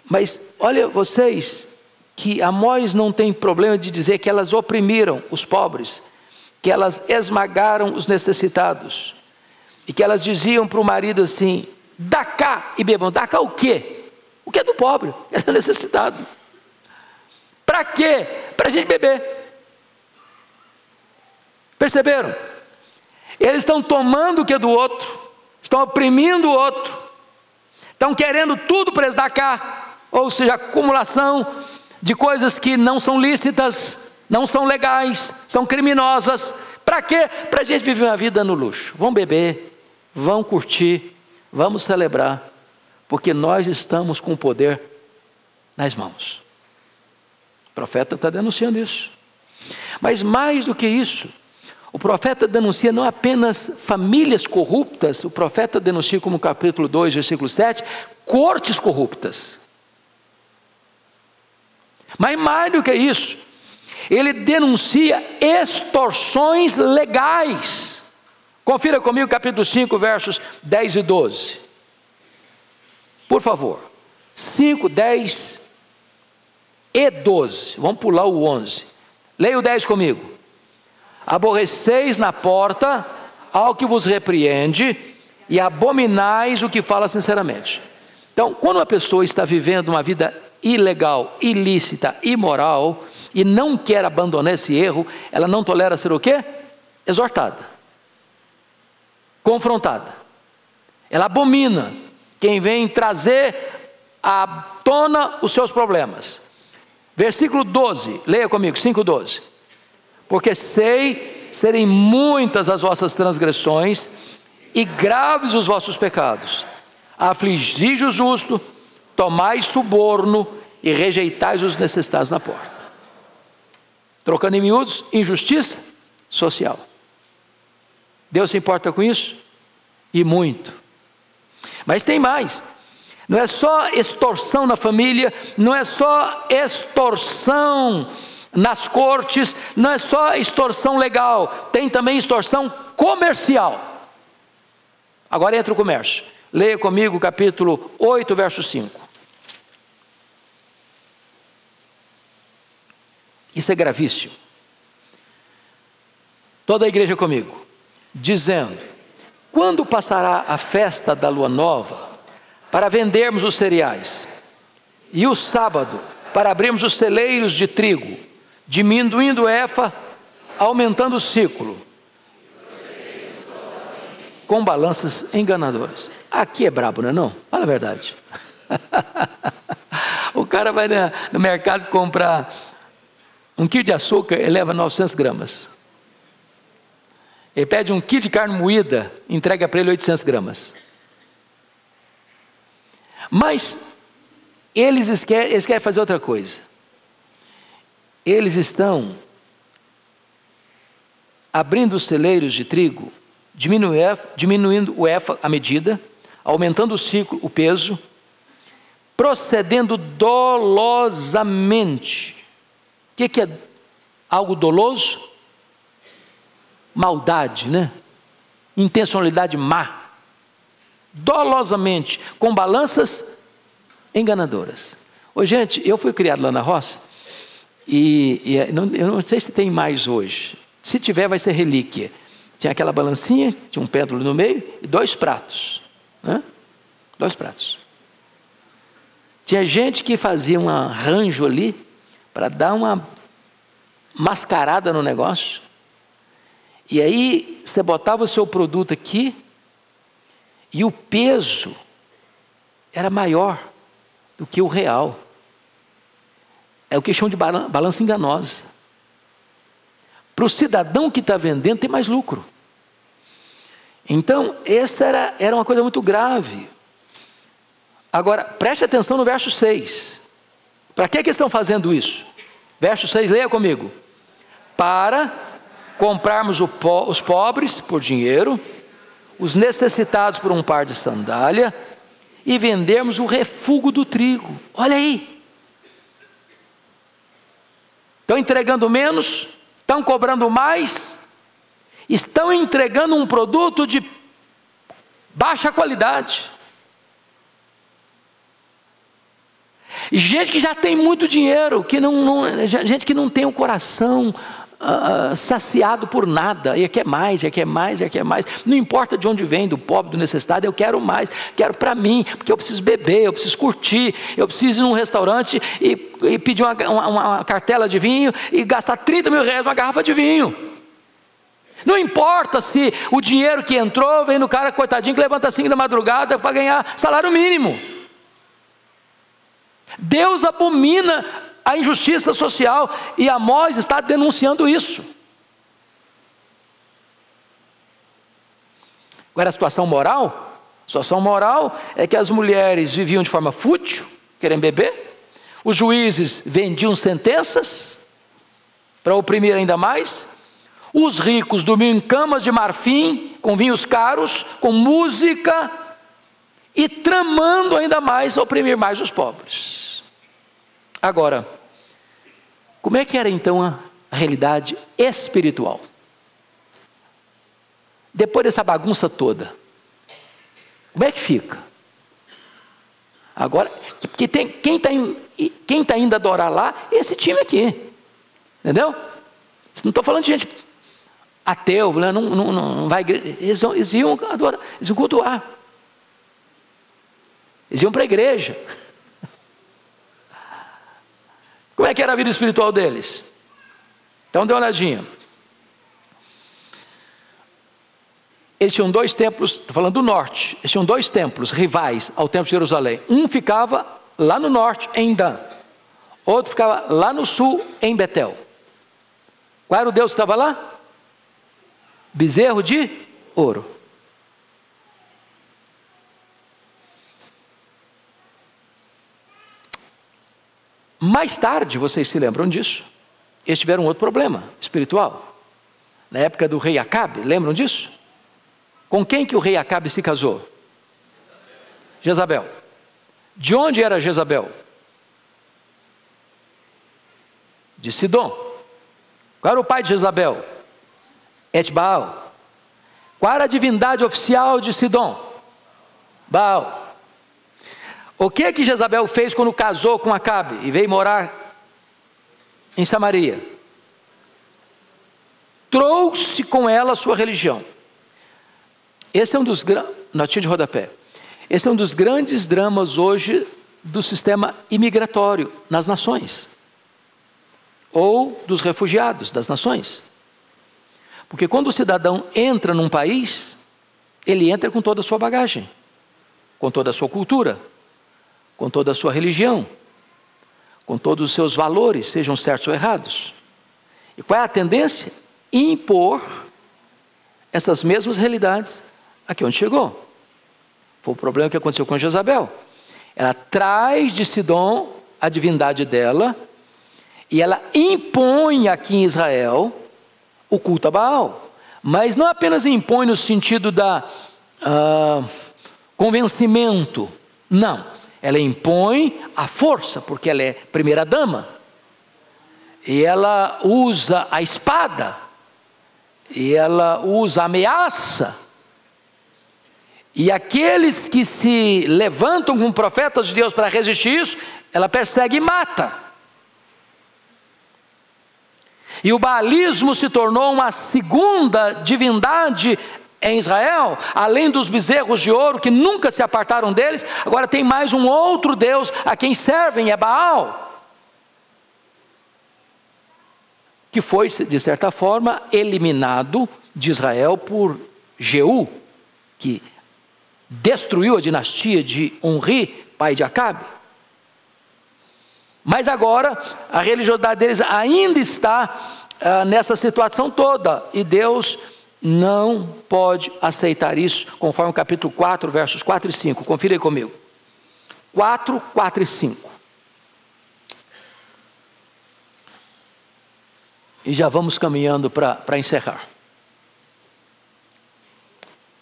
Mas olha vocês, que Amós não tem problema de dizer que elas oprimiram os pobres, que elas esmagaram os necessitados, e que elas diziam para o marido assim, dá cá e bebam. Dá cá o quê? O que é do pobre? É do necessitado. Para quê? Para a gente beber. Perceberam? Eles estão tomando o que é do outro, estão oprimindo o outro, estão querendo tudo para eles dar cá, ou seja, acumulação de coisas que não são lícitas, não são legais, são criminosas. Para quê? Para a gente viver uma vida no luxo. Vão beber, vão curtir, vamos celebrar, porque nós estamos com o poder nas mãos. O profeta está denunciando isso. Mas mais do que isso, o profeta denuncia não apenas famílias corruptas, o profeta denuncia, como no capítulo 2, versículo 7, cortes corruptas. Mas mais do que isso, ele denuncia extorsões legais. Confira comigo o capítulo 5, versos 10 e 12. Por favor. 5, 10 e 12. Vamos pular o 11. Leia o 10 comigo. Aborreceis na porta ao que vos repreende e abominais o que fala sinceramente. Então, quando uma pessoa está vivendo uma vida ilegal, ilícita, imoral, e não quer abandonar esse erro, ela não tolera ser o quê? Exortada, confrontada. Ela abomina quem vem trazer à tona os seus problemas. Versículo 12, leia comigo, 5:12. Porque sei serem muitas as vossas transgressões e graves os vossos pecados. Afligis o justo, tomais suborno e rejeitais os necessitados na porta. Trocando em miúdos, injustiça social. Deus se importa com isso? E muito. Mas tem mais. Não é só extorsão na família, não é só extorsão nas cortes, não é só extorsão legal, tem também extorsão comercial. Agora entra o comércio. Leia comigo o capítulo 8, verso 5. Isso é gravíssimo. Toda a igreja comigo. dizendo: quando passará a festa da lua nova, para vendermos os cereais, e o sábado, para abrirmos os celeiros de trigo, diminuindo o efa, aumentando o ciclo, com balanças enganadoras. Aqui é brabo, não é não? Fala a verdade. O cara vai no mercado comprar 1 quilo de açúcar, ele leva 900 gramas. Ele pede 1 quilo de carne moída, entrega para ele 800 gramas. Mas eles querem fazer outra coisa. Eles estão abrindo os celeiros de trigo, diminuindo o efa, a medida, aumentando o ciclo, o peso, procedendo dolosamente. O que é algo doloso? Maldade, né? Intencionalidade má. Dolosamente, com balanças enganadoras. Ô, gente, eu fui criado lá na roça, eu não sei se tem mais hoje. Se tiver, vai ser relíquia. Tinha aquela balancinha, tinha um péndulo no meio e 2 pratos. Né? 2 pratos. Tinha gente que fazia um arranjo ali para dar uma mascarada no negócio. E aí você botava o seu produto aqui e o peso era maior do que o real. É o que chamam de balança enganosa. Para o cidadão que está vendendo, tem mais lucro. Então, essa era uma coisa muito grave. Agora, preste atenção no verso 6. Para que estão fazendo isso? Verso 6, leia comigo. Para comprarmos os pobres por dinheiro, os necessitados por um par de sandália, e vendermos o refúgio do trigo. Olha aí. Estão entregando menos, estão cobrando mais, estão entregando um produto de baixa qualidade. Gente que já tem muito dinheiro, gente que não tem o coração saciado por nada, e quer mais, e quer mais, e quer mais. Não importa de onde vem, do pobre, do necessitado, eu quero mais, quero para mim, porque eu preciso beber, eu preciso curtir, eu preciso ir num restaurante e pedir uma cartela de vinho e gastar 30 mil reais numa garrafa de vinho. Não importa se o dinheiro que entrou vem no cara coitadinho que levanta 5 da madrugada para ganhar salário mínimo. Deus abomina a injustiça social e Amós está denunciando isso. Agora a situação moral? A situação moral é que as mulheres viviam de forma fútil, querendo beber, os juízes vendiam sentenças para oprimir ainda mais, os ricos dormiam em camas de marfim, com vinhos caros, com música, e tramando ainda mais, oprimir mais os pobres. Agora, como é que era então a realidade espiritual? Depois dessa bagunça toda, como é que fica? Agora, porque tem quem está indo adorar lá, esse time aqui, entendeu? Não estou falando de gente ateu, né? Não vai igreja, eles iam adorar, eles iam cultuar, eles iam para a igreja. Como é que era a vida espiritual deles? Então dê uma olhadinha. Eles tinham 2 templos, estou falando do norte, eles tinham 2 templos rivais ao templo de Jerusalém. Um ficava lá no norte, em Dan. Outro ficava lá no sul, em Betel. Qual era o Deus que estava lá? Bezerro de ouro. Mais tarde, vocês se lembram disso, eles tiveram um outro problema espiritual. Na época do rei Acabe, lembram disso? Com quem que o rei Acabe se casou? Jezabel. De onde era Jezabel? De Sidom. Qual era o pai de Jezabel? Etbaal. Qual era a divindade oficial de Sidom? Baal. O que Jezabel fez quando casou com Acabe e veio morar em Samaria? Trouxe com ela a sua religião. Esse é um dos notinha de rodapé. Esse é um dos grandes dramas hoje do sistema imigratório nas nações, ou dos refugiados das nações. Porque quando o cidadão entra num país, ele entra com toda a sua bagagem, com toda a sua cultura, com toda a sua religião, com todos os seus valores, sejam certos ou errados. E qual é a tendência? Impor essas mesmas realidades aqui onde chegou. Foi o problema que aconteceu com Jezabel. Ela traz de Sidom a divindade dela e ela impõe aqui em Israel o culto a Baal. Mas não apenas impõe no sentido da convencimento. Não. Ela impõe a força, porque ela é primeira dama. E ela usa a espada. E ela usa a ameaça. E aqueles que se levantam como profetas de Deus para resistir isso, ela persegue e mata. E o baalismo se tornou uma segunda divindade em Israel, além dos bezerros de ouro que nunca se apartaram deles, agora tem mais um outro Deus a quem servem, é Baal, que foi, de certa forma, eliminado de Israel por Jeú, que destruiu a dinastia de Onri, pai de Acabe. Mas agora a religiosidade deles ainda está nessa situação toda, e Deus não pode aceitar isso, conforme o capítulo 4, versos 4 e 5. Confira aí comigo. 4, 4 e 5. E já vamos caminhando para encerrar.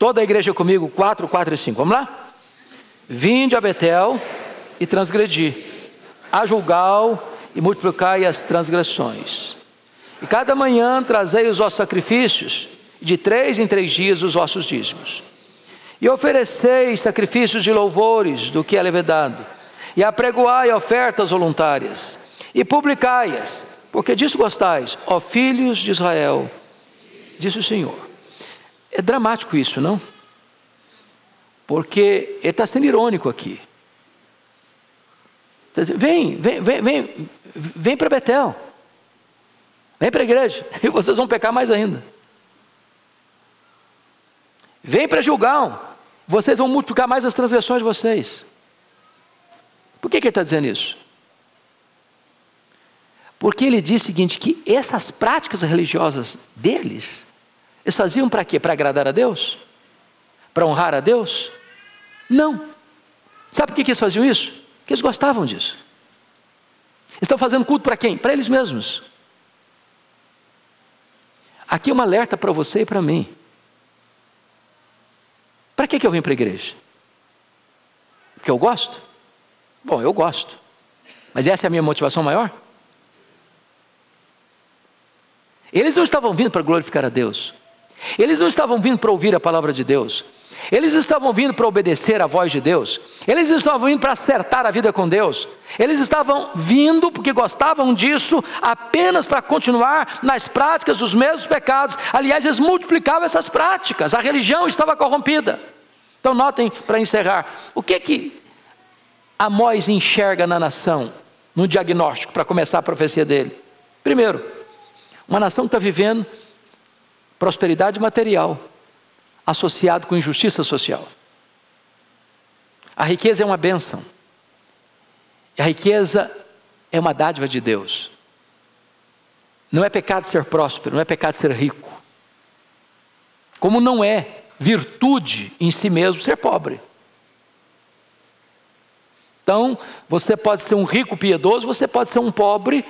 Toda a igreja comigo, 4, 4 e 5. Vamos lá? Vinde a Betel e transgredi, a Gilgal e multiplicai as transgressões. E cada manhã trazei os vossos sacrifícios, de 3 em 3 dias os vossos dízimos. E ofereceis sacrifícios de louvores do que é levedado, e apregoai ofertas voluntárias, e publicai-as, porque disso gostais, ó filhos de Israel, disse o Senhor. É dramático isso, não? Porque ele está sendo irônico aqui. Está dizendo, vem para Betel, vem para a igreja, e vocês vão pecar mais ainda. Vem para Gilgal, vocês vão multiplicar mais as transgressões de vocês. Por que ele está dizendo isso? Porque ele diz o seguinte, que essas práticas religiosas deles, eles faziam para quê? Para agradar a Deus? Para honrar a Deus? Não. Sabe por que eles faziam isso? Porque eles gostavam disso. Estão fazendo culto para quem? Para eles mesmos. Aqui é um alerta para você e para mim. Para que eu vim para a igreja? Porque eu gosto? Bom, eu gosto. Mas essa é a minha motivação maior? Eles não estavam vindo para glorificar a Deus. Eles não estavam vindo para ouvir a palavra de Deus. Eles estavam vindo para obedecer à voz de Deus. Eles estavam vindo para acertar a vida com Deus. Eles estavam vindo porque gostavam disso, apenas para continuar nas práticas dos mesmos pecados. Aliás, eles multiplicavam essas práticas. A religião estava corrompida. Então notem, para encerrar, o que Amós enxerga na nação, no diagnóstico, para começar a profecia dele? Primeiro, uma nação que está vivendo prosperidade material, associado com injustiça social. A riqueza é uma bênção. A riqueza é uma dádiva de Deus. Não é pecado ser próspero, não é pecado ser rico. Como não é virtude em si mesmo ser pobre. Então, você pode ser um rico piedoso, você pode ser um pobre,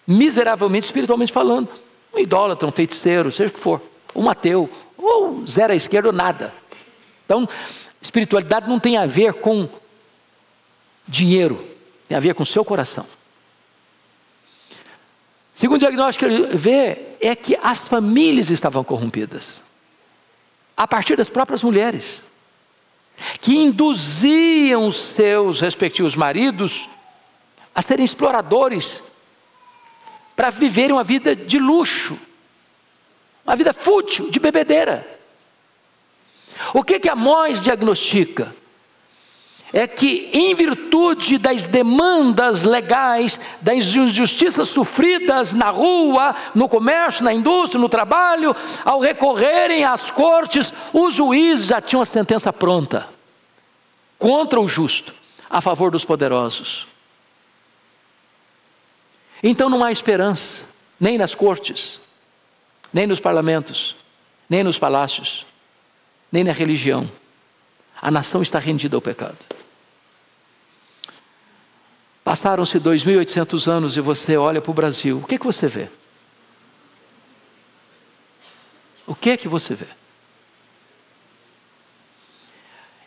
miseravelmente, espiritualmente falando. Um idólatra, um feiticeiro, seja o que for. Um ateu, ou zero à esquerda ou nada. Então, espiritualidade não tem a ver com dinheiro, tem a ver com o seu coração. Segundo diagnóstico que ele vê é que as famílias estavam corrompidas, a partir das próprias mulheres, que induziam os seus respectivos maridos a serem exploradores, para viverem uma vida de luxo, uma vida fútil, de bebedeira. O que Amós diagnostica? É que, em virtude das demandas legais, das injustiças sofridas na rua, no comércio, na indústria, no trabalho, ao recorrerem às cortes, os juízes já tinham a sentença pronta contra o justo, a favor dos poderosos. Então não há esperança, nem nas cortes, nem nos parlamentos, nem nos palácios, nem na religião. A nação está rendida ao pecado. Passaram-se 2.800 anos e você olha para o Brasil, o que você vê? O que você vê?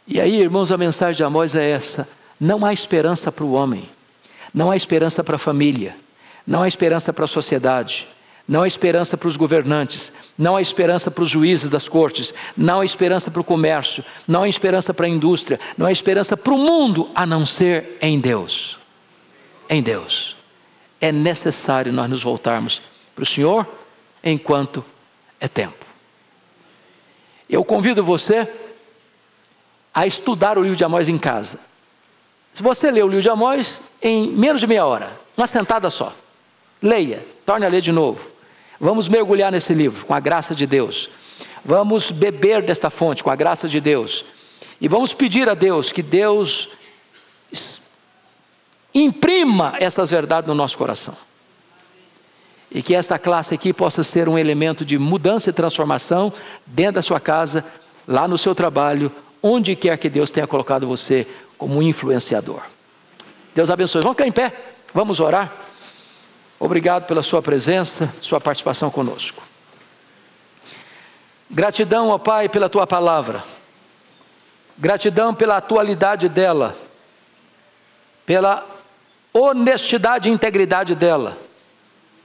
E aí, irmãos, a mensagem de Amós é essa: não há esperança para o homem, não há esperança para a família, não há esperança para a sociedade, não há esperança para os governantes, não há esperança para os juízes das cortes, não há esperança para o comércio, não há esperança para a indústria, não há esperança para o mundo, a não ser em Deus. Em Deus. É necessário nós nos voltarmos para o Senhor enquanto é tempo. Eu convido você a estudar o livro de Amós em casa. Se você ler o livro de Amós em menos de meia hora, uma sentada só, leia, torne a ler de novo. Vamos mergulhar nesse livro com a graça de Deus. Vamos beber desta fonte com a graça de Deus. E vamos pedir a Deus que Deus imprima essas verdades no nosso coração. E que esta classe aqui possa ser um elemento de mudança e transformação dentro da sua casa, lá no seu trabalho, onde quer que Deus tenha colocado você como um influenciador. Deus abençoe. Vamos ficar em pé, vamos orar. Obrigado pela sua presença, sua participação conosco. Gratidão, ó Pai, pela tua palavra. Gratidão pela atualidade dela, pela honestidade e integridade dela,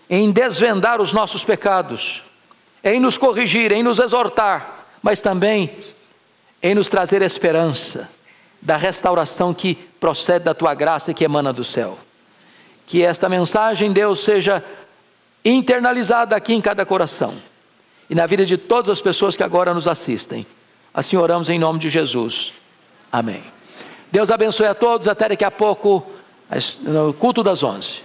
em desvendar os nossos pecados, em nos corrigir, em nos exortar, mas também em nos trazer esperança da restauração que procede da tua graça e que emana do céu. Que esta mensagem, Deus, seja internalizada aqui em cada coração e na vida de todas as pessoas que agora nos assistem. Assim oramos em nome de Jesus. Amém. Deus abençoe a todos, até daqui a pouco, no culto das 11.